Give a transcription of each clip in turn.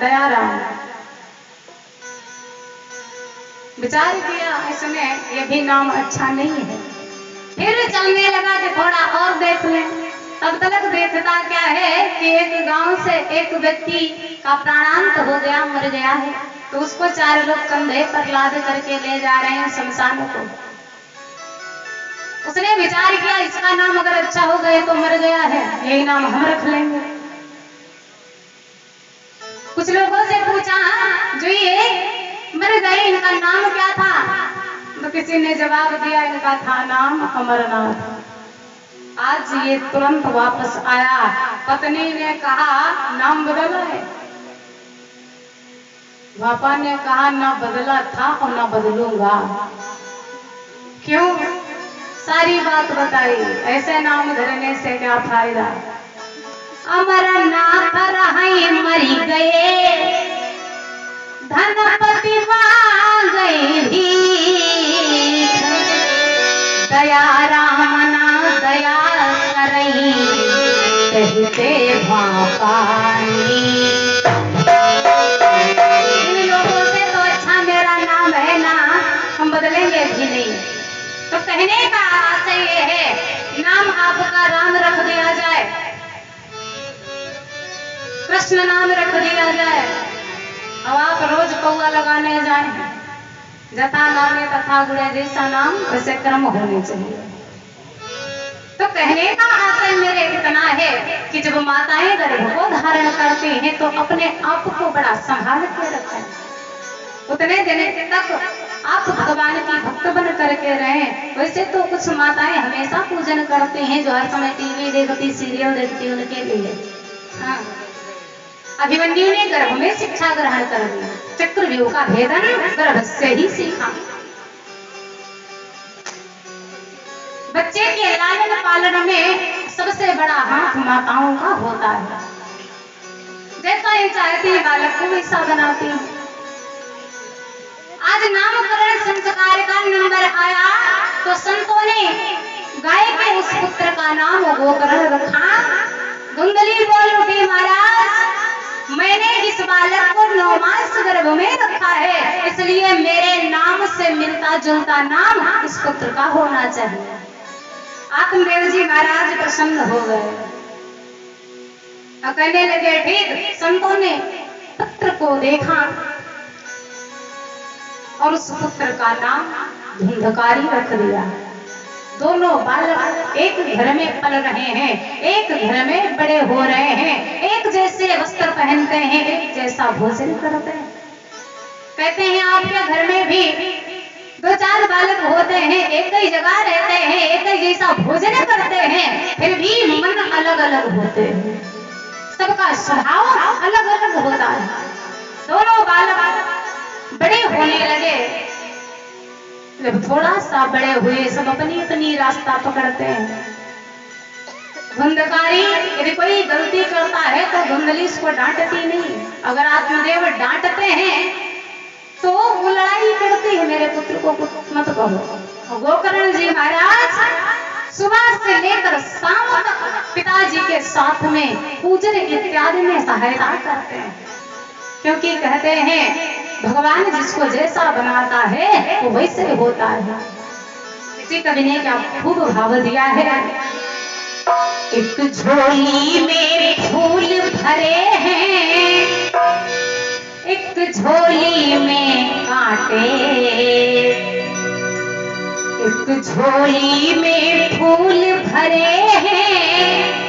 दयाराम। विचार किया इसने ये भी नाम अच्छा नहीं है, फिर चलने लगा कि थोड़ा और देख लें। तब तक देखता क्या है कि एक गांव से एक व्यक्ति का प्राणांत हो गया, मर गया है। तो उसको 4 लोग कंधे पर लाद करके ले जा रहे हैं शमशान को। उसने विचार किया इसका नाम अगर अच्छा हो गए तो मर गया है, यही नाम हम रख लेंगे। कुछ लोगों से पूछा जो ये मर गए इनका नाम क्या था? तो किसी ने जवाब दिया इनका था नाम अमरनाथ। आज ये तुरंत वापस आया, पत्नी ने कहा नाम बदला है। पापा ने कहा ना बदला था और ना बदलूंगा। क्यों? सारी बात बताई। ऐसे नाम धरने से क्या फायदा? अमरनाथ रहे मरी गए, धनपति मांग गए भीख, दया राम ना दया करई कहते भापानी। इन लोगों से तो अच्छा मेरा नाम है ना, हम बदलेंगे भी नहीं। तो कहने का आशय ये है नाम आपका राम रख दिया जाए, कृष्ण नाम रख दिया जाए। अब आप रोज कौआ लगाने जाए, जथा नामे तथा गुणे जैसा नाम वैसे कर्म होने चाहिए। तो कहने का आशय मेरे इतना है कि जब माताएं गर्भ को धारण करती हैं तो अपने आप को बड़ा संभाल के रखें। उतने दिन तक आप भगवान की भक्त बन करके रहें। वैसे तो कुछ माताएं हमेशा पूजन करती हैं, जो हर समय टीवी देखती, सीरियल देखती, उनके लिए। हाँ, अभिमन्यु ने गर्भ में शिक्षा ग्रहण कर ली, चक्रव्यूह का भेदन गर्भ से ही सीखा। बच्चे के लालन पालन में सबसे बड़ा हाथ माताओं का होता है। जैसा ये चाहती है बालक को वैसा बनाती है। आज नामकरण संस्कार का नंबर आया तो संतों ने गाय के उस पुत्र का नाम गोकर्ण रखा। धुंधली बोल उठी महाराज मैंने इस बालक को 9 मास गर्भ में रखा है, इसलिए मेरे नाम से मिलता जुलता नाम इस पुत्र का होना चाहिए। आत्मदेव जी महाराज प्रसन्न हो गए और कहने लगे ठीक। संतों ने पुत्र को देखा और उस पुत्र का नाम धुंधकारी रख दिया। दोनों बालक एक घर में पल रहे हैं, एक घर में बड़े हो रहे हैं, एक जैसे वस्त्र पहनते हैं, एक जैसा भोजन करते हैं। कहते हैं आपके घर में भी 2-4 बालक होते हैं, एक ही जगह रहते हैं, एक ही जैसा भोजन करते हैं, फिर भी मन अलग अलग होते हैं, सबका स्वभाव अलग अलग होता है। दोनों बालक बड़े होने लगे। जब थोड़ा सा बड़े हुए सब अपनी अपनी रास्ता पकड़ते हैं। धुंधकारी यदि कोई गलती करता है तो धुंधली उसको डांटती नहीं। अगर आत्मदेव डांटते हैं तो वो लड़ाई करती है, मेरे पुत्र को मत कहो। गोकर्ण जी महाराज सुबह से लेकर शाम तक पिताजी के साथ में पूजन इत्यादि में सहायता करते हैं, क्योंकि कहते हैं भगवान जिसको जैसा बनाता है वो वैसे होता है। इसी कवि ने क्या खूब भाव दिया है। एक झोली में फूल भरे हैं, एक झोली में कांटे, एक झोली में फूल भरे हैं,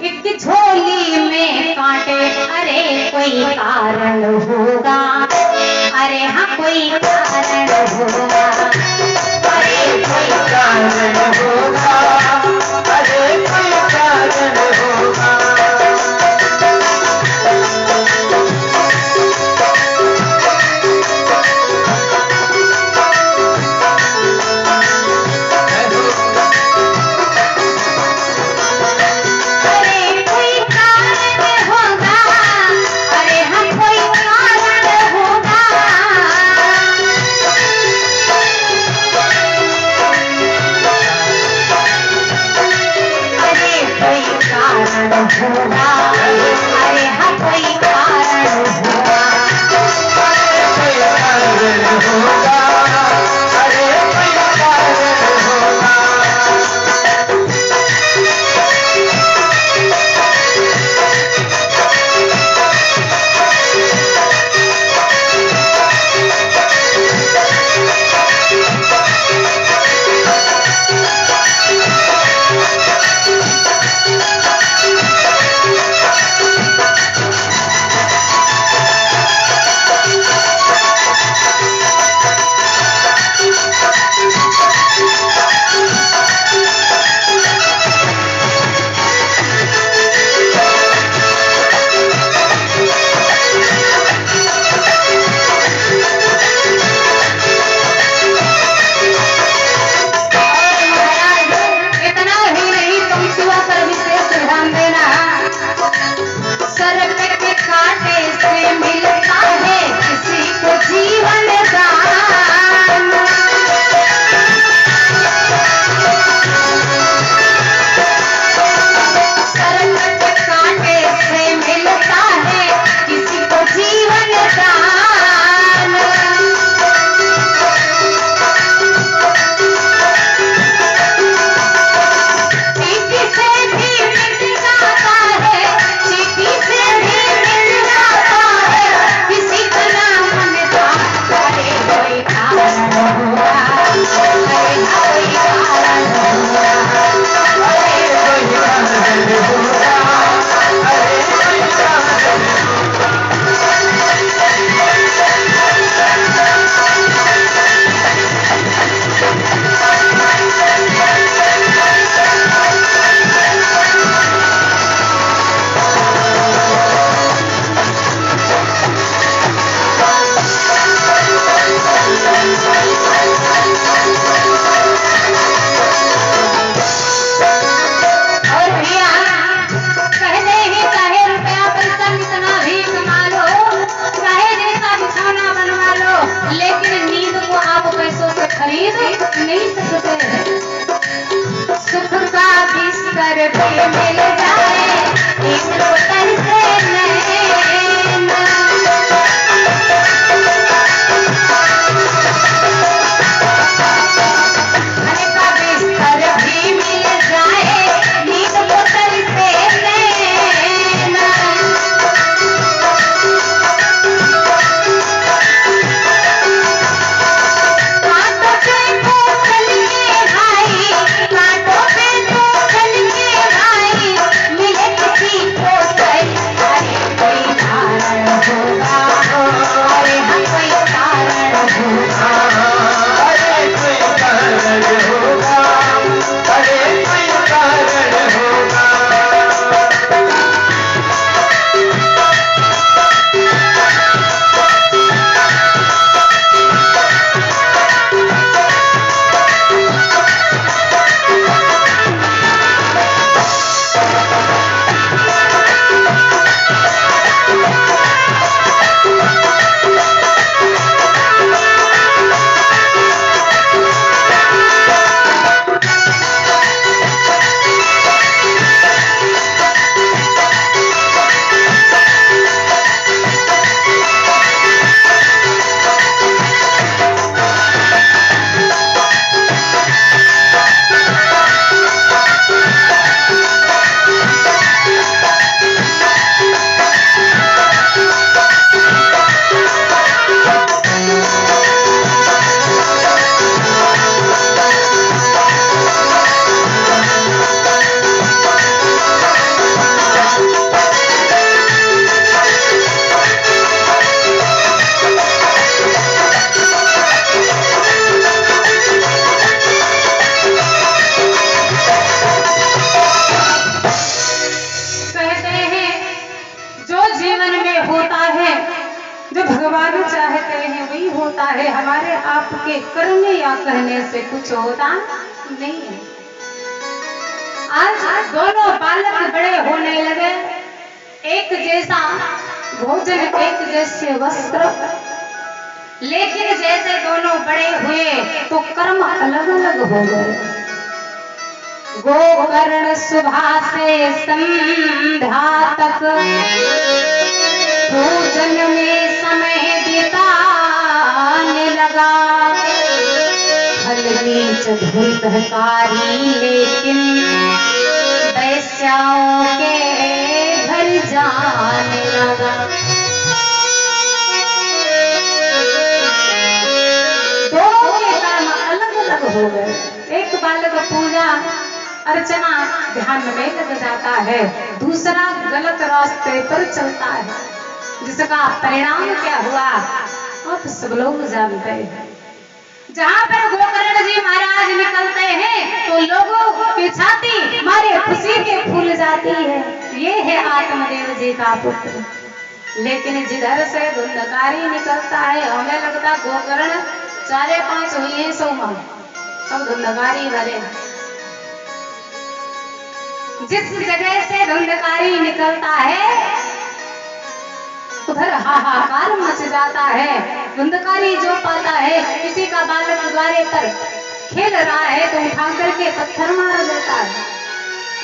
एक झोली में कांटे। अरे कोई कारण होगा, अरे हाँ कोई कारण होगा, अरे कोई कारण होगा, अरे कोई कारण होगा। कांटे से मिलता है किसी को जीवन दान। सरमत कांटे से मिलता है किसी को जीवन दान। चीटी से भी मिल जाता है, चीटी से भी मिल जाता है, किसी का नाम मिलता अरे कोई कारण होगा, अरे कोई कारण होगा, अरे कोई कारण होगा, अरे कोई कारण खरीद नहीं सकते। सुख का बिस्तर भी मिल जाए एक बोतल से नैना। घर का बिस्तर भी मिल जाए एक बोतल से नैना। भगवान चाहते हैं वही होता है, हमारे आपके करने या कहने से कुछ होता नहीं है। आज दोनों बालक बड़े होने लगे, एक जैसा भोजन एक जैसे वस्त्र, लेकिन जैसे दोनों बड़े हुए तो कर्म अलग अलग हो गए। गोकर्ण सुबह से संध्या तक भोजन में समय बिताने लगा। फल बीच धुंधकारी लेकिन वैश्याओं के घर जाने लगा। दोनों के कर्म अलग अलग हो गए। एक बालक पूजा अर्चना ध्यान में लग जाता है, दूसरा गलत रास्ते पर चलता है, जिसका परिणाम क्या हुआ आप सब लोग जानते हैं। जहाँ पर गोकर्ण जी महाराज निकलते हैं तो लोगों की छाती मारे खुशी के फूल जाती है। ये है आत्मदेव जी का पुत्र। लेकिन जिधर से धुंधकारी निकलता है हमें लगता गोकर्ण 4-5 हुई है, सब धुंधकारी भरे। जिस जगह से धुंधकारी निकलता है उधर हाहाकार मच जाता है। धुंधकारी जो पाता है किसी का बालक द्वारे पर खेल रहा है तो उठा करके पत्थर मार देता है।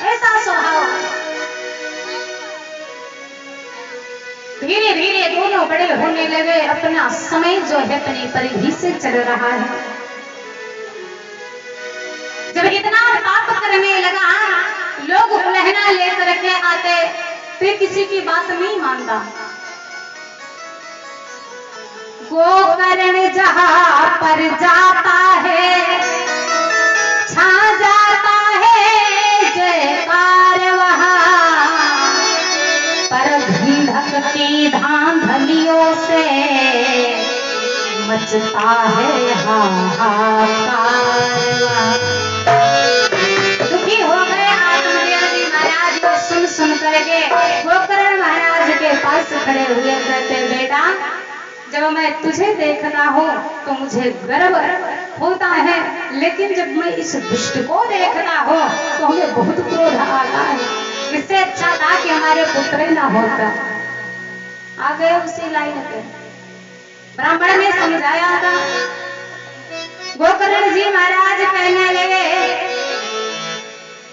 ऐसा स्वभाव। धीरे धीरे दोनों बड़े होने लगे। अपना समय जो है अपनी परिधि से चल रहा है। जब इतना पाप करने लगा, लोग उलहना लेकर के आते, फिर किसी की बात नहीं मानता। गोकर्ण जहां पर जाता है छा जाता है जयकार वहां, पर धंधक की धांधलियों से मचता है हाहाकार। दुखी हो गए आत्मदेव जी महाराज को सुन करके गोकर्ण महाराज के पास खड़े हुए कहते, बेटा जब मैं तुझे देखता हूँ तो मुझे गर्व होता है, लेकिन जब मैं इस दुष्ट को देखता हूँ तो हमें बहुत क्रोध आता है। इससे अच्छा था कि हमारे पुत्र ना होता। आ गए उसी लाइन पे। ब्राह्मण ने समझाया था। गोकर्ण जी महाराज कहने लगे,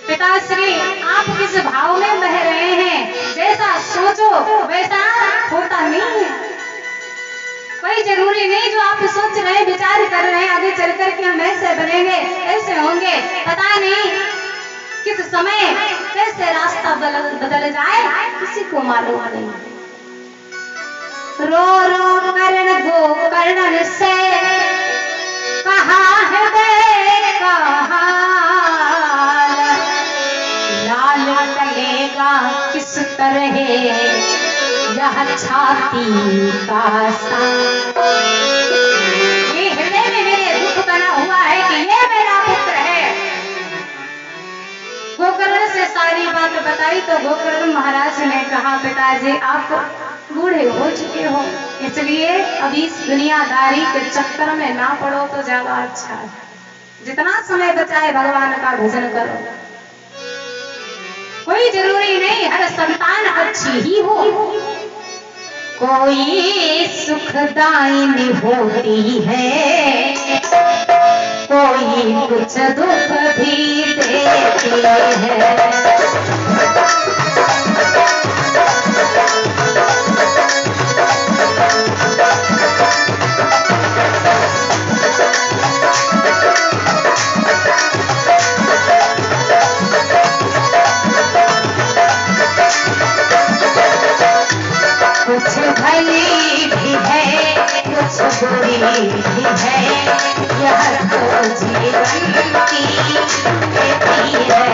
पिताश्री आप किस भाव में बह रहे हैं, जैसा सोचो वैसा होता नहीं है। कोई जरूरी नहीं जो आप सोच रहे हैं, विचार कर रहे हैं आगे चल कर के हम ऐसे बनेंगे ऐसे होंगे, पता नहीं किस समय कैसे रास्ता बदल जाए किसी को मालूम नहीं। रो रो कर्ण गोकर्ण से कहा है देखा हाल, लाल टलेगा किस तरह यह छाती का सान। ये हृदय में मेरे दुख बना हुआ है कि ये मेरा पुत्र है। गोकर्ण से सारी बात बताई तो गोकर्ण महाराज ने कहा, पिताजी आप बूढ़े हो चुके हो, इसलिए अभी इस दुनियादारी के चक्कर में ना पड़ो तो ज्यादा अच्छा है। जितना समय बचाए भगवान का भजन करो। कोई जरूरी नहीं हर संतान अच्छी ही हो, कोई सुखदायिनी होती है, कोई कुछ दुख भी देती है। कुछ भली भी है कुछ बुरी भी है, यह तो जीवन की खेती है।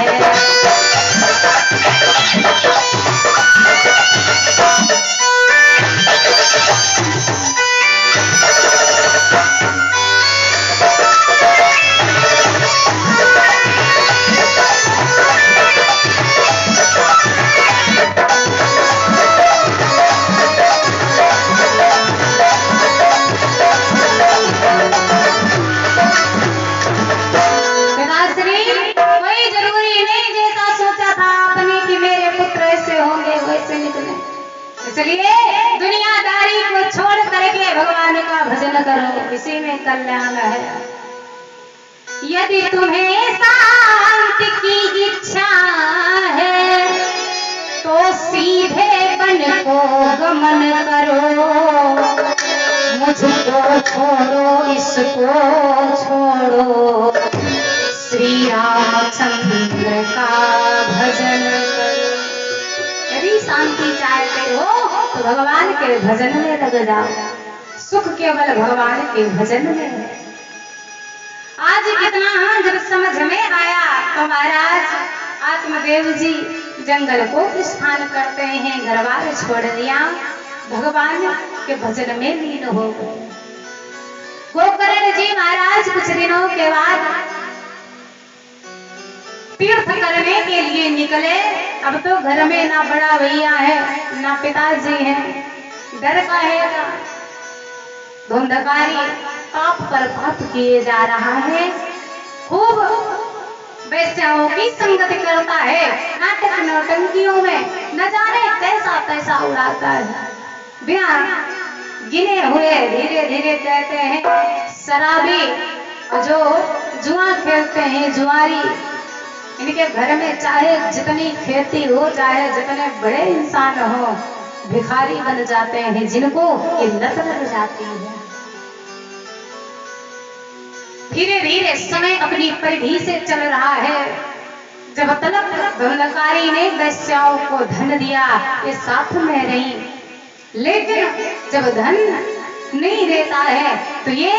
इसलिए दुनियादारी को छोड़ करके भगवान का भजन करो, इसी में कल्याण है। यदि तुम्हें शांति की इच्छा है तो सीधे बन को गमन करो, मुझको छोड़ो इसको छोड़ो, श्री रामचंद्र का भजन करो। यदि शांति चाहते हो तो भगवान के भजन में लग जाओ। सुख केवल भगवान के भजन में है। आज कितना जब समझ में आया तो महाराज आत्मदेव जी जंगल को प्रस्थान करते हैं, घरबार छोड़ दिया, भगवान के भजन में लीन हो गए। गोकर्ण जी महाराज कुछ दिनों के बाद तीर्थ करने के लिए निकले। अब तो घर में ना बड़ा भैया है ना पिताजी है, डर का है। धुंधकारी पाप पर पाप किए जा रहा है, खूब वैश्याओं की संगत करता है, नाटक नौटंकियों में न जाने कैसा पैसा उड़ाता है। बिना गिने हुए धीरे धीरे कहते हैं शराबी जो जुआ खेलते हैं जुआरी, इनके घर में चाहे जितनी खेती हो, चाहे जितने बड़े इंसान हो, भिखारी बन जाते हैं जिनको ये लत लग जाती है। धीरे धीरे समय अपनी परिधि से चल रहा है। जब तलक धुंधकारी ने वैश्याओं को धन दिया, ये साथ में रही, लेकिन जब धन नहीं देता है तो ये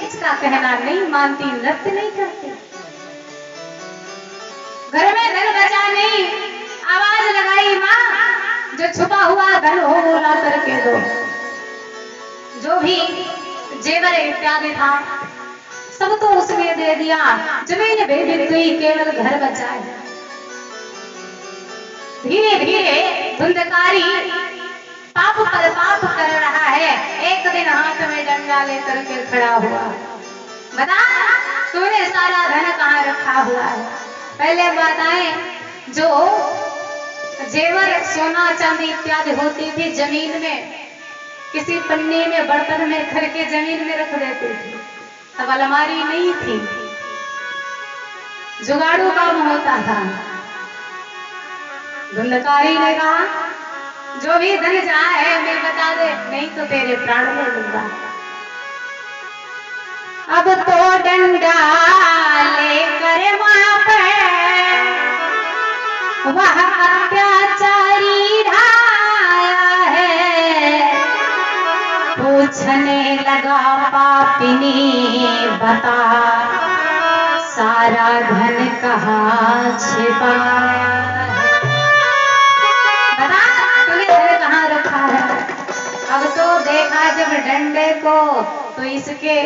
इसका कहना नहीं मानती, नृत्य नहीं करती। घर में धन बचा नहीं, आवाज लगाई माँ, जो छुपा हुआ धन हो वो ला करके दो। जो भी जेवर इत्यादि था सब तो उसने दे दिया, जमीन बेबी तो ही केवल घर बचा है। धीरे धीरे धुंधकारी पाप पर पाप कर रहा है। एक दिन हाथ में डंडा लेकर के खड़ा हुआ, बता तूने सारा धन कहाँ रखा हुआ है? पहले बताएं, जो जेवर सोना चांदी इत्यादि होती थी जमीन में, किसी पन्ने में बर्तन में भर के जमीन में रख देते थे, तब अलमारी नहीं थी, जुगाड़ू काम होता था। धुंधकारी ने कहा जो भी धन जहाँ है मैं बता दे, नहीं तो तेरे प्राण ले लूंगा। अब तो डंडा लेकर वहां पर वह अत्याचारी ढाया है, पूछने लगा पापिनी बता सारा धन कहाँ छिपाया है? बता तूने धन कहाँ रखा है? अब तो देखा जब डंडे को तो इसके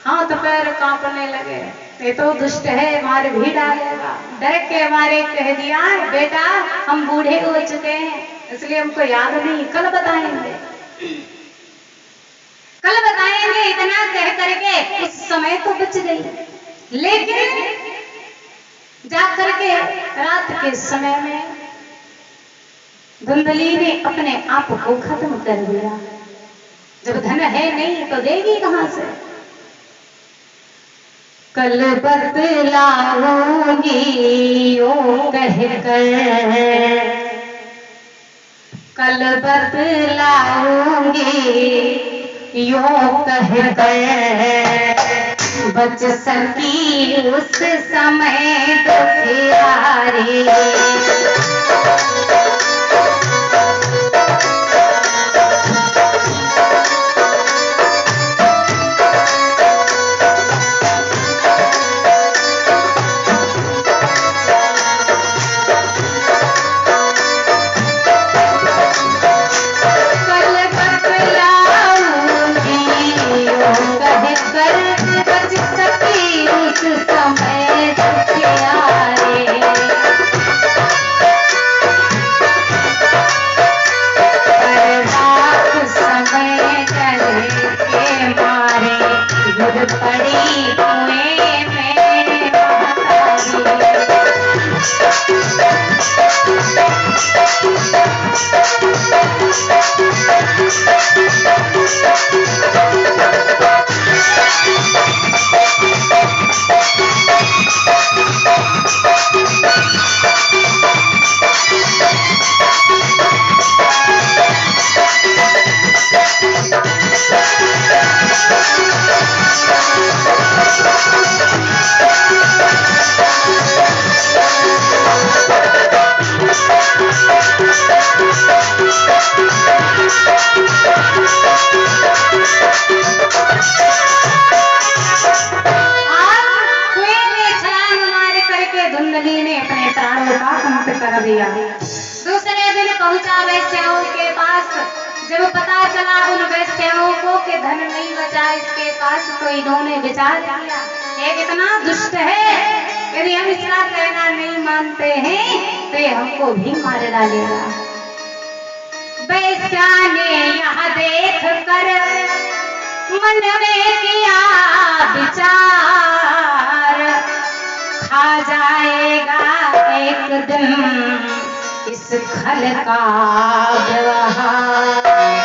हाथ पैर कांपने लगे, ये तो दुष्ट है, मार भी डालेगा। डर के मारे कह दिया बेटा हम बूढ़े हो चुके हैं इसलिए हमको याद नहीं, कल बताएंगे, कल बताएंगे, इतना कह करके उस समय तो बच गई। लेकिन जा करके रात के समय में धुंधली ने अपने आप को खत्म कर दिया। जब धन है नहीं तो देगी कहां से? कल बतलाऊंगी ओ कहकर, कल बतलाऊंगी यो कहकर, बच सकी उस समय दुखियारी। दूसरे दिन पहुंचा वैश्याओं के पास। जब पता चला उन वैश्याओं को कि धन नहीं बचा इसके पास, तो इन्होंने विचार किया ये कितना दुष्ट है, यदि हम इसका कहना नहीं मानते हैं तो ये हमको भी मार डालेगा। वैश्या ने यह देख कर मन में किया विचार, खा जाएगा एक दिन इस खल का व्यवहार।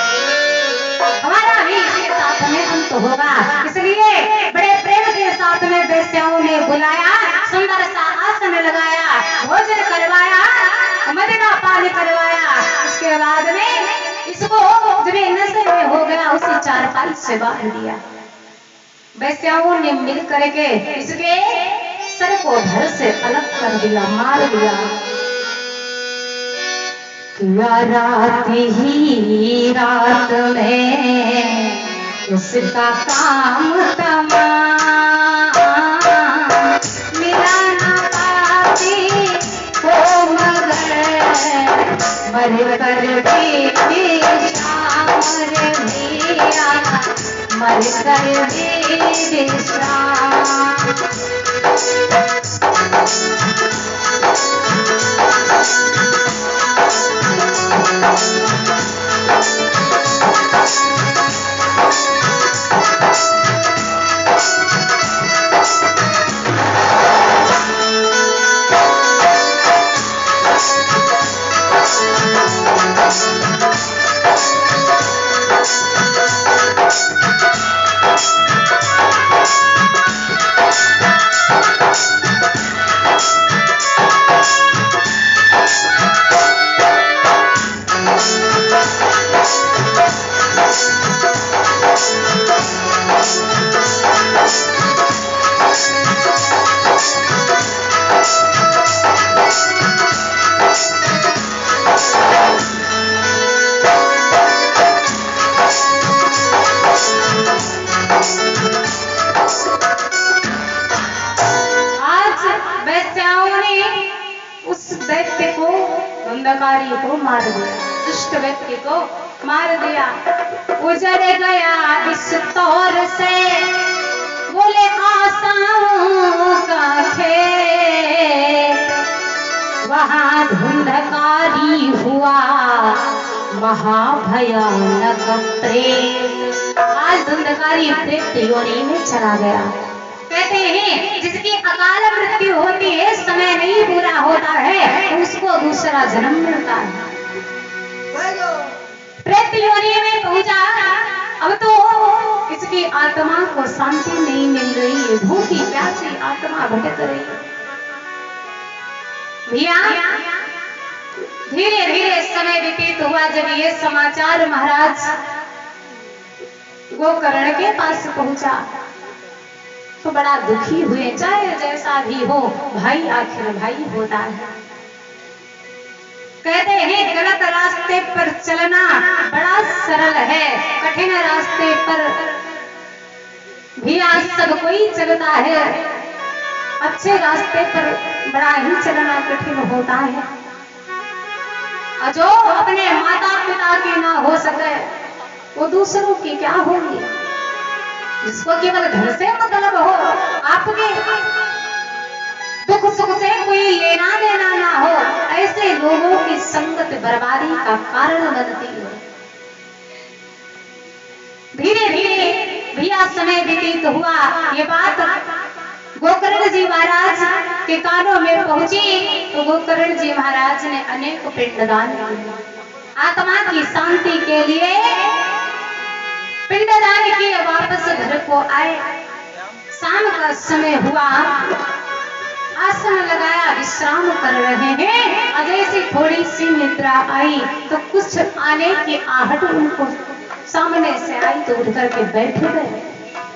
के बाद में इसको जब ये नशे में हो गया उसे चारपाई से बांध दिया। वैश्याओं ने मिल करके इसके सर को धड़ से अलग कर दिया, मार दिया। रात ही रात में उसका काम तमाम, मिला ना पाती को मगर मर कर भी शाम रे भैया, मर कर भी शाम। धुंधकारी को मार दिया, दुष्ट व्यक्ति को मार दिया। उजड़ गया इस तौर से बोले आशाओं का खेत, वहां धुंधकारी हुआ महाभयानक प्रेत। आज धुंधकारी प्रेत योनि में चला गया। कहते हैं जिसकी अकाल मृत्यु होती है, समय नहीं पूरा होता है, उसको दूसरा जन्म मिलता है। प्रेत योनि में पहुंचा, अब तो इसकी आत्मा को शांति नहीं मिल रही है, भूखी प्यासी आत्मा भटक रही है। भैया धीरे धीरे समय व्यतीत हुआ। जब ये समाचार महाराज गोकर्ण के पास पहुंचा तो बड़ा दुखी हुए। चाहे जैसा भी हो, भाई आखिर भाई होता है। कहते हैं गलत रास्ते पर चलना बड़ा सरल है, कठिन रास्ते पर भी आज सब कोई चलता है, अच्छे रास्ते पर बड़ा ही चलना कठिन होता है। और जो अपने माता पिता की ना हो सके वो दूसरों की क्या होगी। जिसको केवल घर से मतलब हो, आपके दुख सुख से कोई लेना देना ना हो, ऐसे लोगों की संगत बर्बादी का कारण बनती है। धीरे धीरे भैया समय व्यतीत हुआ। ये बात गोकर्ण जी महाराज के कानों में पहुंची तो गोकर्ण जी महाराज ने अनेक पिंडदान किए। आत्मा की शांति के लिए पिंडदान किए, वापस घर को आए। शाम का समय हुआ, आसन लगाया, विश्राम कर रहे हैं। और जैसे थोड़ी सी निद्रा आई तो कुछ आने की आहट उनको सामने से आई तो उठ करके बैठ गए।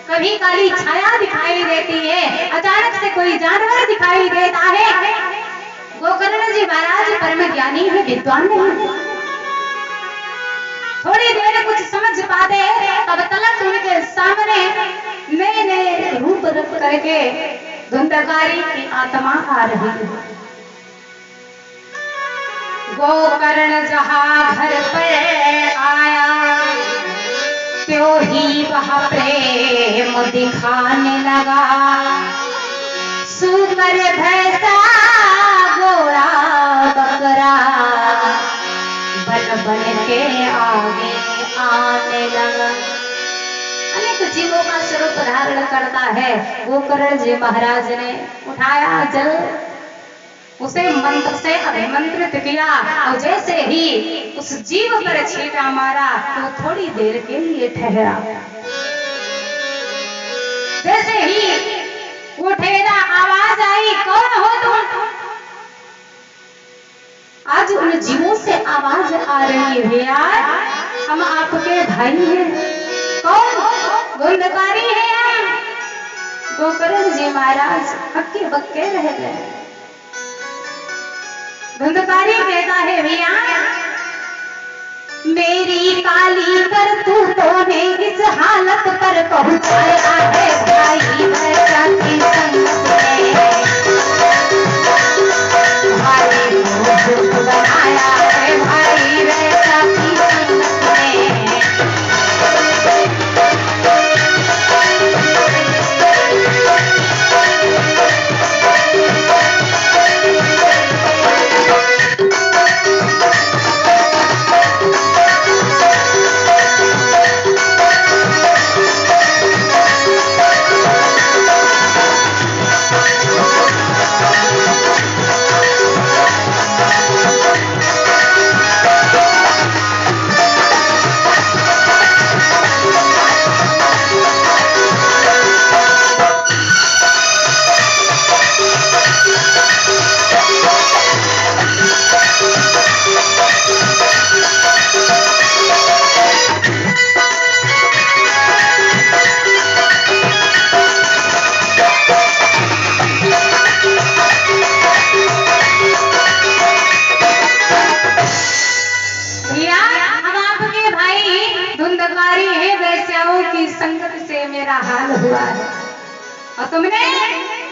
कभी काली छाया दिखाई देती है, अचानक से कोई जानवर दिखाई देता है। गोकर्ण जी महाराज परम ज्ञानी है, विद्वान नहीं। थोड़ी देर कुछ समझ पाते, तब तलक उनके सामने नए नए रूप रख करके धुंधकारी की आत्मा आ रही है। गोकर्ण जहाँ घर पर आया त्यों ही वह प्रेम दिखाने लगा। सुकर भैंसा घोड़ा बकरा बन बन के आगे आने लगा। अनेक जीवों का स्वरूप धारण करता है। गोकर्ण जी महाराज ने उठाया जल, उसे मंत्र से अभिमंत्रित किया और जैसे ही उस जीव पर छींटा मारा तो थोड़ी देर के लिए ठहरा। जैसे ही वो ठहरा, आवाज आई, कौन हो तुम? आज उन जीवों से आवाज आ रही है, भैया हम आपके भाई हैं। कौन? धुंधकारी है। गोकर्ण जी महाराज हक्के बक्के रह गए। धुंधकारी कहता है, भैया मेरी काली करतूतों ने इस हालत पर पहुंचाया है भाई वैसा की संगत में, भाई को दुख बनाया है भाई वैसा की संगत में। मेरा हाल हुआ है और तुमने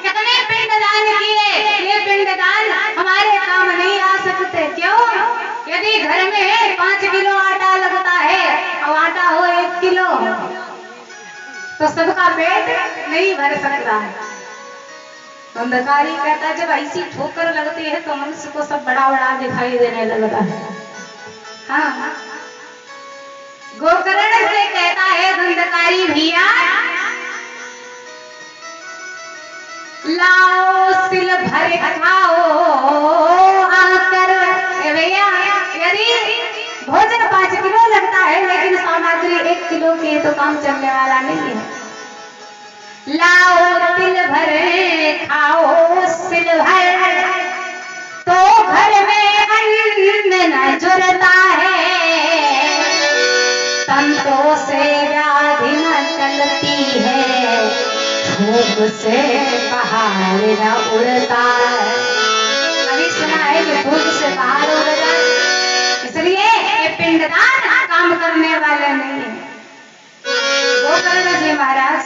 कितने पिंडदान किए, ये पिंडदान हमारे काम नहीं आ सकते। क्यों? यदि घर में 5 किलो आटा लगता है और आटा हो 1 किलो तो सबका पेट नहीं भर सकता है। धुंधकारी कहता है, जब ऐसी ठोकर लगती है तो मनुष्य को सब बड़ा बड़ा दिखाई देने लगता है। हाँ, गोकर्ण से कहता है धुंधकारी, भैया लाओ सिल भर खाओ आकर। भैया यदि भोजन 5 किलो लगता है लेकिन सामग्री 1 किलो की तो काम चलने वाला नहीं है। लाओ तिल भर खाओ सिल भर तो घर में अन्न न जुड़ता है, तंतों से व्याधि न चलती है, धूप से पहाड़ न उड़ता है। कभी सुना है कि धूप से पहाड़ उड़ता है? इसलिए ये पिंडदान काम करने वाले नहीं है। गोकर्ण जी महाराज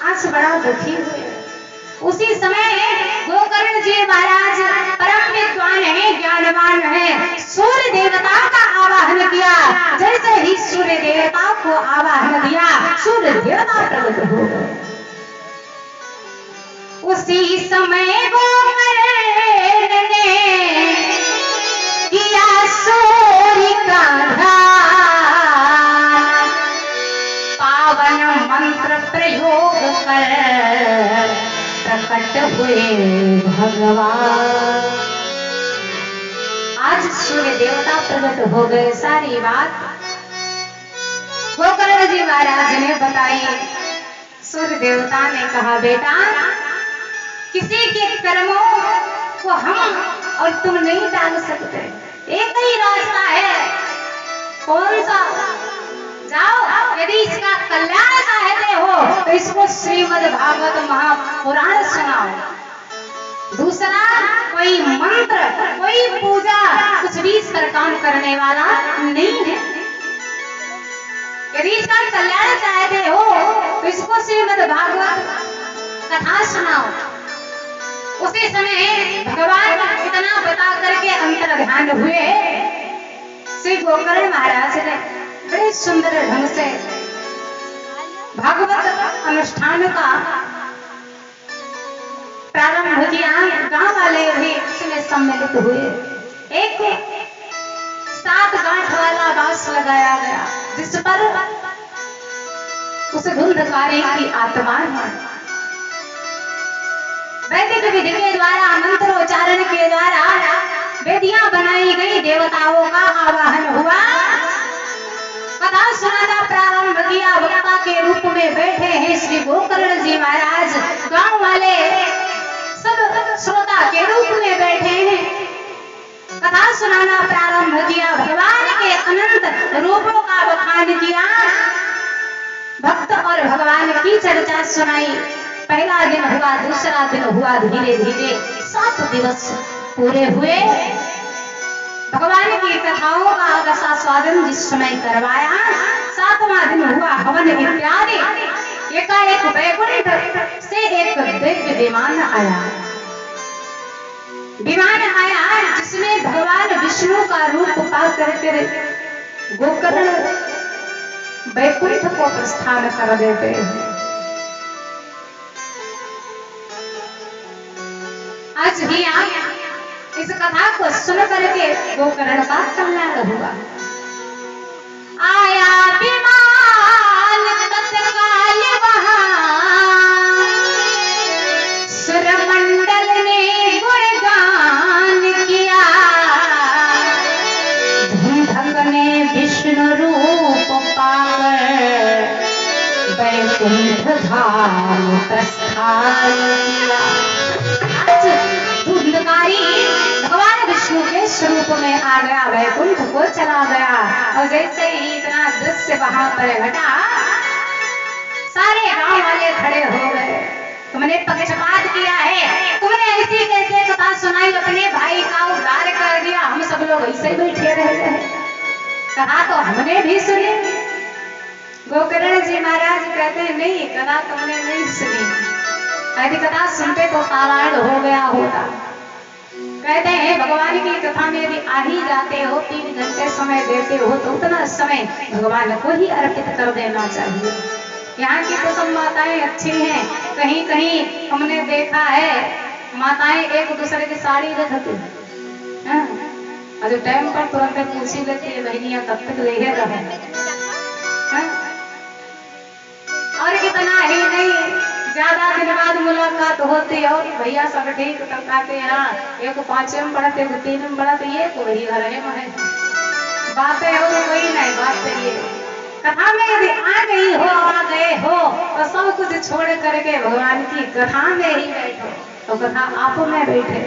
आज बड़ा दुखी हुए। उसी समय गोकर्ण जी महाराज परम विद्वान है, ज्ञानवान है, सूर्य देवता का आवाहन किया। जैसे ही सूर्य देवता को आवाहन दिया, सूर्य देवता प्रकट हो गए। उसी समय गोकर्ण ने किया सूर्य का ध्यान, पावन मंत्र प्रयोग कर प्रकट हुए भगवान। आज सूर्य देवता प्रकट हो गए। सारी बात गोकर्ण जी महाराज ने बताई। सूर्य देवता ने कहा, बेटा किसी के कर्मों को हम और तुम नहीं डाल सकते, एक ही रास्ता है। कौन सा? जाओ, यदि इसका कल्याण चाहते हो तो इसको श्रीमद् भागवत महापुराण सुनाओ। दूसरा, कोई मंत्र कोई पूजा कुछ भी इस पर काम करने वाला नहीं है। यदि इसका कल्याण चाहते हो तो इसको श्रीमद् भागवत कथा सुनाओ। उसी समय भगवान इतना बता करके अंतर ध्यान हुए। श्री गोकर्ण महाराज ने बड़े सुंदर ढंग से भागवत अनुष्ठान का प्रारंभ किया। गांव वाले भी इसमें सम्मिलित हुए। एक 7 गांठ वाला बांस लगाया गया जिस पर उस धुंधकारी की आत्मा है। वैदिक विधि के द्वारा मंत्रोच्चारण के द्वारा वेदियां बनाई गई, देवताओं का आवाहन हुआ, कथा सुनाना प्रारंभ किया। वक्ता के रूप में बैठे हैं श्री गोकर्ण जी महाराज, गांव वाले सब श्रोता के रूप में बैठे हैं। कथा सुनाना प्रारंभ किया, भगवान के अनंत रूपों का बखान किया, भक्त और भगवान की चर्चा सुनाई। पहला दिन हुआ, दूसरा दिन हुआ, धीरे धीरे 7 दिवस पूरे हुए। भगवान की कथाओं का रसास्वादन जिस समय करवाया, 7वां दिन हुआ हवन इत्यादि। एकाएक वैकुंठ से एक दिव्य विमान आया। विमान आया जिसमें भगवान विष्णु का रूप पा करके गोकर्ण वैकुंठ को प्रस्थान कर देते हैं। आज भी आप इस कथा को सुन करके गोकर्ण का कल्याण हुआ। आया विमान तत्काल वहां, सुरमंडल ने गुणगान किया, धूमधंग ने विष्णु रूप पाकर वैकुंठ धाम प्रस्थान किया। धुंधकारी भगवान विष्णु के स्वरूप में आ गया, वैकुंठ को चला गया। और जैसे ही इतना दृश्य वहां पर घटा, सारे गांव वाले खड़े हो गए। तुमने पक्षपात किया है, तुमने ऐसी कैसे कथा सुनाई, अपने भाई का उद्धार कर दिया, हम सब लोग ऐसे बैठे रह गए। कथा तो हमने भी सुनी। गोकर्ण जी महाराज कहते हैं नहीं, कथा तुमने नहीं सुनी, यदि कथा सुनते तो पारायण हो गया होता। कहते हैं भगवान की कथा में यदि आ ही जाते हो, 3 घंटे समय देते हो, तो उतना समय भगवान को ही अर्पित कर देना चाहिए। यहाँ की तो सब माताएं अच्छी हैं, कहीं कहीं हमने देखा है माताएं एक दूसरे की साड़ी रखती हैं, और टाइम पर तुरंत पूछी लेती है बहनियां कब तक ले रहे। और कितना ही नहीं, ज्यादा दिन बाद मुलाकात होती और भैया सब ठीक कहते हैं, एक 5 में पढ़ते, 3 में पढ़ते, ये कोई घर है बातें हो तो कोई नहीं बात। ये कथा में यदि आ गई हो, आ गए हो, तो सब कुछ छोड़ करके भगवान की कथा में ही बैठो, तो कथा आप में बैठे।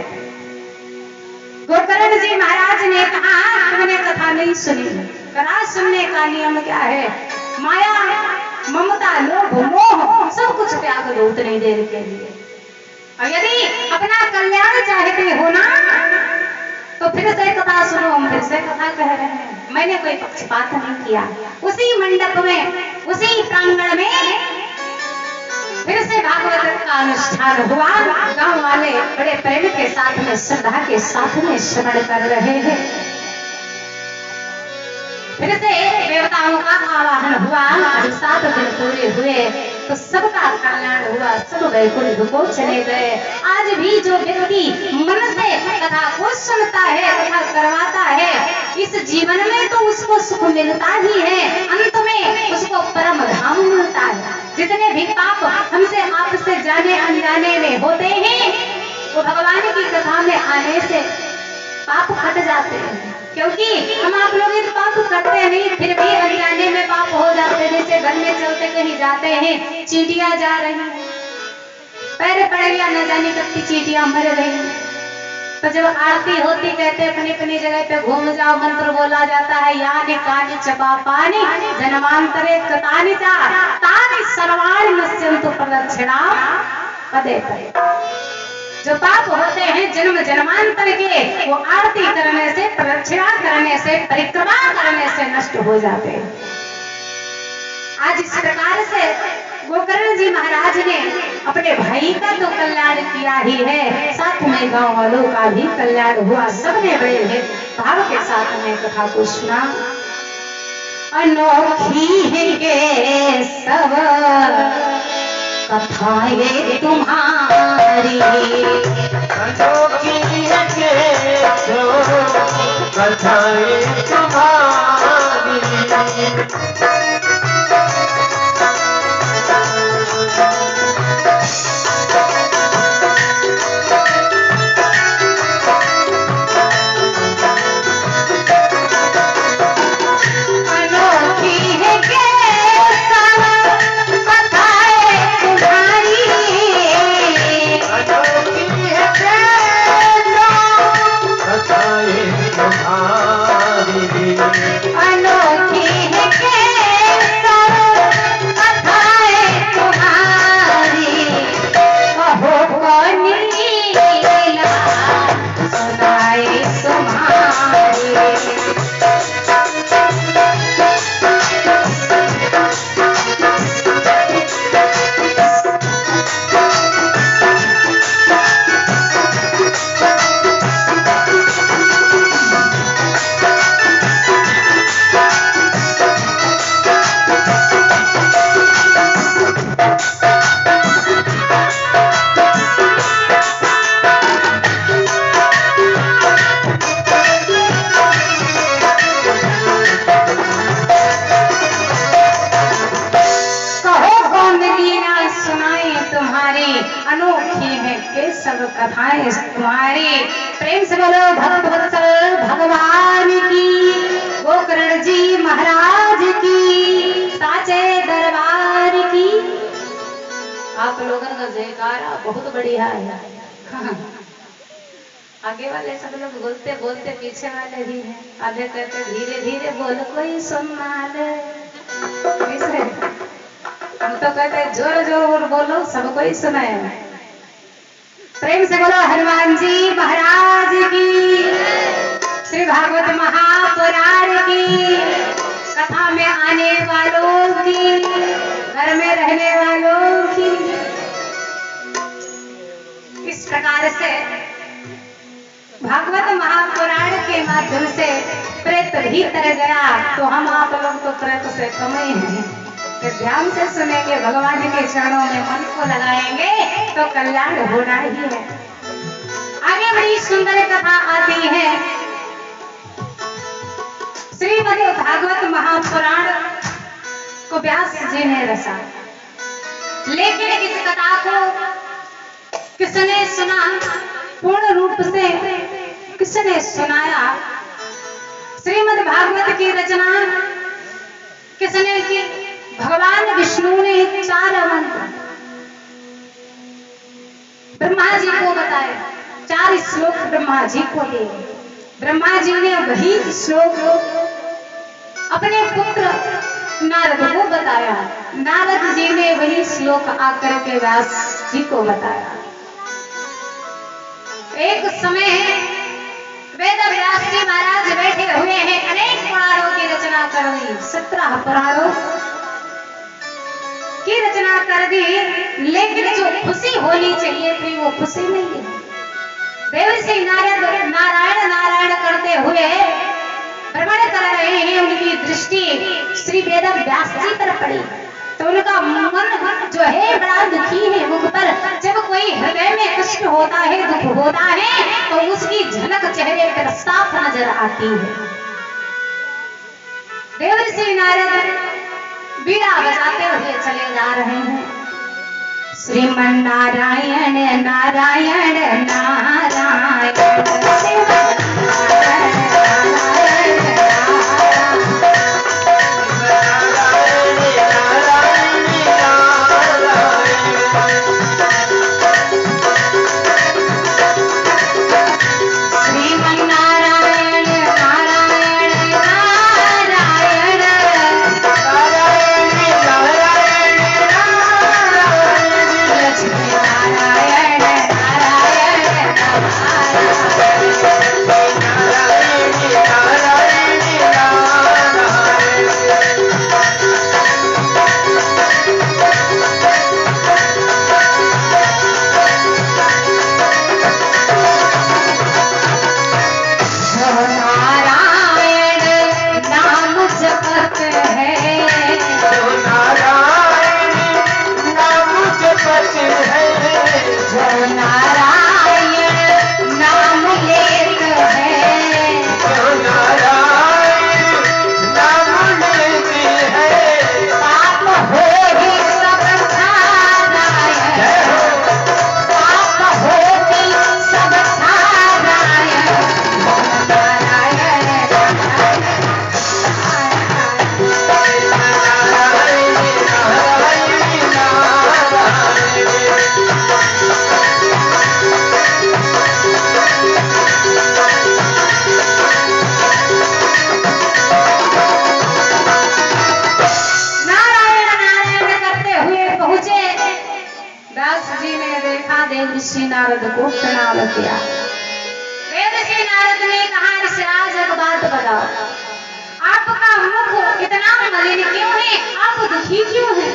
गोकर्ण जी महाराज ने कहा तुमने कथा नहीं सुनी। कथा सुनने का नियम क्या है? माया, ममता, लोभ, मोह सब कुछ त्याग दो उतनी देर के लिए। और यदि अपना कल्याण चाहते हो ना, तो फिर से कथा सुनो। हम फिर से कथा कह रहे हैं, मैंने कोई पक्षपात नहीं किया। उसी मंडप में, उसी प्रांगण में फिर से भागवत का अनुष्ठान हुआ। गांव वाले बड़े प्रेम के साथ में, श्रद्धा के साथ में श्रवण कर रहे हैं। फिर से देवताओं का आवाहन हुआ। 7 दिन पूरे हुए तो सबका कल्याण हुआ, सब वैकुंठ को चले गए। आज भी जो व्यक्ति मन से कथा को सुनता है, कथा करवाता है, इस जीवन में तो उसको सुख मिलता ही है, अंत में उसको परम धाम मिलता है। जितने भी पाप हमसे आपसे जाने अनजाने में होते हैं, वो भगवान की कथा में आने से पाप हट जाते हैं। क्योंकि हम आप लोग इस पाप करते नहीं, फिर भी अनजाने में पाप हो जाते। जैसे घर में चलते कहीं जाते हैं, चींटियां जा रही, पैर पड़ गया, न जाने कितनी चींटियां मर गई। तो जब आरती होती कहते अपनी अपनी जगह पे घूम जाओ, मंत्र बोला जाता है, यानी कानी चपा पानी जन्मांतरे कतानि चा तानि सर्वाणि नश्यन्तु प्रदक्षिणा पदे पदे। जो पाप होते हैं जन्म जन्मांतर के, वो आरती करने से, प्रदक्षिणा करने से, परिक्रमा करने से नष्ट हो जाते हैं। आज इस प्रकार से गोकर्ण जी महाराज ने अपने भाई का तो कल्याण किया ही है, साथ में गांव वालों का भी कल्याण हुआ। सबने बड़े भाव के साथ में कथा को सुना। अनोखी है सब कथाएं तुम्हारी, अनोखी है कथाएं तुम्हारी। कथाएं तुम्हारी। प्रेम से बोलो भक्त वत्सल भगवान की, गोकर्ण जी महाराज की, साचे दरबार की। आप लोगों का जयकारा बहुत बढ़िया है। आगे वाले सब लोग बोलते बोलते, पीछे वाले भी हैं। आधे कहते धीरे धीरे बोल कोई सुनना ले। हम तो कहते जोर जोर बोलो सब कोई सुने। प्रेम से बोलो हनुमान जी महाराज की, श्री भागवत महापुराण की, कथा में आने वालों की, घर में रहने वालों की। इस प्रकार से भागवत महापुराण के माध्यम से प्रेत भी तर गया, तो हम आप लोग तो प्रेत से कम ही हैं। ध्यान से सुनेंगे, भगवान के चरणों में मन को लगाएंगे तो कल्याण होना ही है। आगे बड़ी सुंदर कथा आती है। श्रीमद् भागवत महापुराण को व्यास जी ने रचा, लेकिन इस कथा को किसने सुना, पूर्ण रूप से किसने सुनाया? श्रीमद् भागवत की रचना किसने की? भगवान विष्णु ने 4 मंत्र ब्रह्मा जी को बताए, 4 श्लोक ब्रह्मा जी को दिए। ब्रह्मा जी ने वही श्लोक अपने पुत्र नारद को बताया, नारद जी ने वही श्लोक आकर के व्यास जी को बताया। एक समय वेद व्यास जी महाराज बैठे हुए हैं, अनेक पुराणों की रचना कर दी, 17 पुराणों की रचना कर दी, लेकिन जो खुशी होनी चाहिए थी वो खुशी नहीं है। देवर्षि नारद नारायण नारायण करते हुए भ्रमण कर रहे हैं, उनकी दृष्टि श्री वेद व्यास जी पर पड़ी, तो उनका मन जो है बड़ा दुखी है। मुख पर जब कोई हृदय में कष्ट होता है, दुख होता है, तो उसकी झलक चेहरे पर साफ नजर आती है। देवर्षि नारद बीड़ा बजाते हुए चले जा रहे हैं। श्रीमन नारायण नारायण नारायण, देवर्षि नारद को प्रणाम किया। देवर्षि नारद ने कहा, ऋषिराज एक बात बताओ, आपका मुख इतना मलिन क्यों है? आप दुखी क्यों हैं?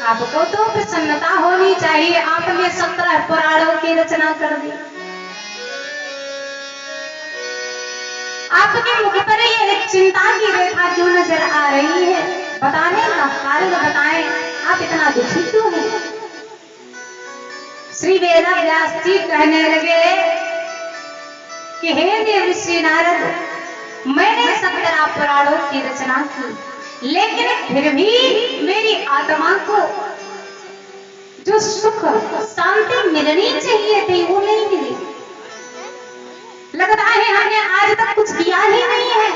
आपको तो प्रसन्नता होनी चाहिए, आपने 17 पुराणों की रचना कर दी। आपके मुख पर ये चिंता की रेखा क्यों नजर आ रही है? बताने का कारण बताएं, आप इतना दुखी क्यों हैं? श्री वेद व्यास जी कहने लगे कि हे देवर्षि नारद, मैंने 17 पुराणों की रचना की, लेकिन फिर भी मेरी आत्मा को जो सुख शांति मिलनी चाहिए थी वो नहीं मिली। लगता है हमने आज तक कुछ किया ही नहीं है।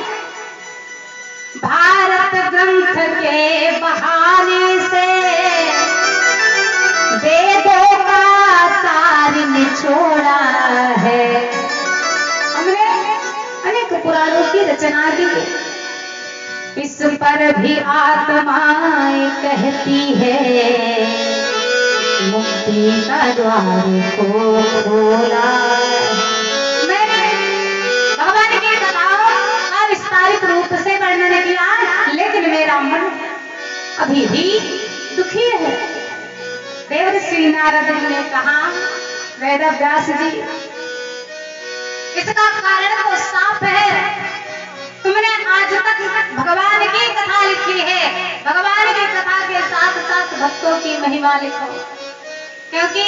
भारत ग्रंथ के बहाने से वेदों का सार निचोड़ा है। हमने अनेक पुराणों की रचना की, इस पर भी आत्माएं कहती है मुक्ति का द्वार खोला। मैंने भगवान की कथाओं का विस्तारित रूप से वर्णन किया, लेकिन मेरा मन अभी भी दुखी है। देवर्षि नारद जी ने कहा, वेद व्यास जी, इसका कारण तो साफ है। तुमने आज तक भगवान की कथा लिखी है, भगवान की कथा के साथ साथ भक्तों की महिमा लिखो। क्योंकि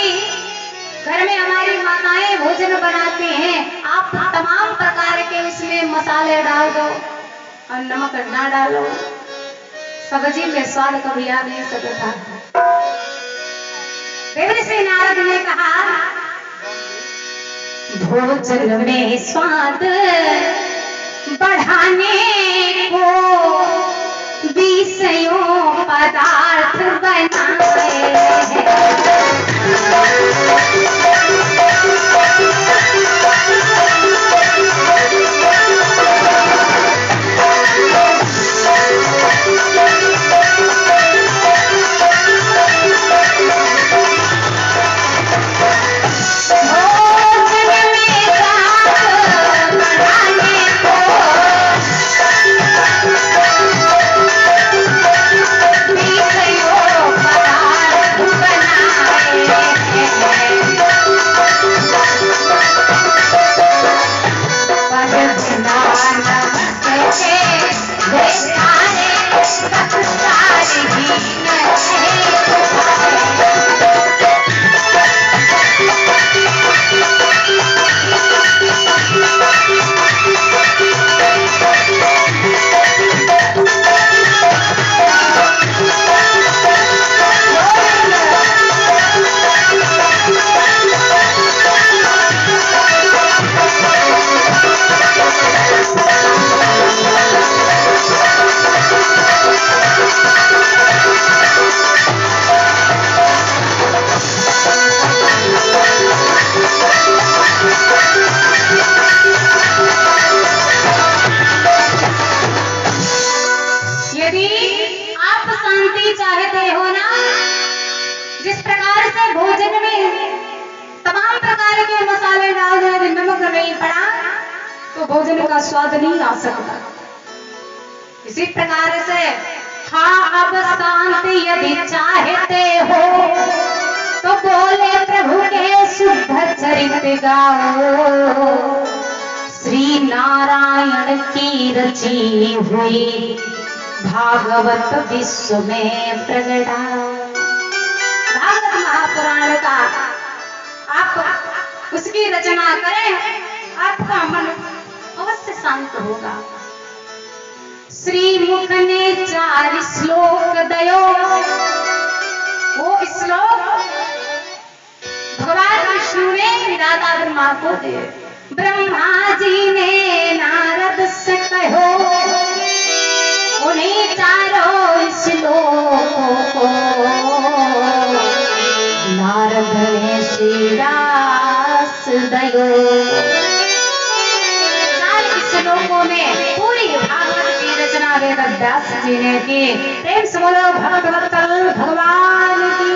घर में हमारी माताएं भोजन बनाती हैं, आप तमाम प्रकार के उसमें मसाले डाल दो और नमक ना डालो, सब्जी में स्वाद कभी आ नहीं सकता। देवर्षि नारद ने कहा, भोजन में स्वाद बढ़ाने को विषयों पदार्थ बनाए हैं। भोजन का स्वाद नहीं आ सकता। इसी प्रकार से हाँ, अब शांति यदि चाहते हो तो बोले प्रभु के शुद्ध चरित गाओ। श्री नारायण की रची हुई भागवत विश्व में प्रगटाओ। भागवत महापुराण का आप उसकी रचना करें, आपका मन अवश्य शांत होगा। श्री मुख ने 4 श्लोक दयो। वो श्लोक भगवान विष्णु ने विधाता ब्रह्मा को दिए। ब्रह्मा जी ने नारद से कहो, उन्हीं 4 श्लोकों को नारद ने श्री व्यास दयो। श्लोकों में पूरी भागवत की रचना वेद व्यास जी ने की। प्रेम से बोलो भगवत भगवान की।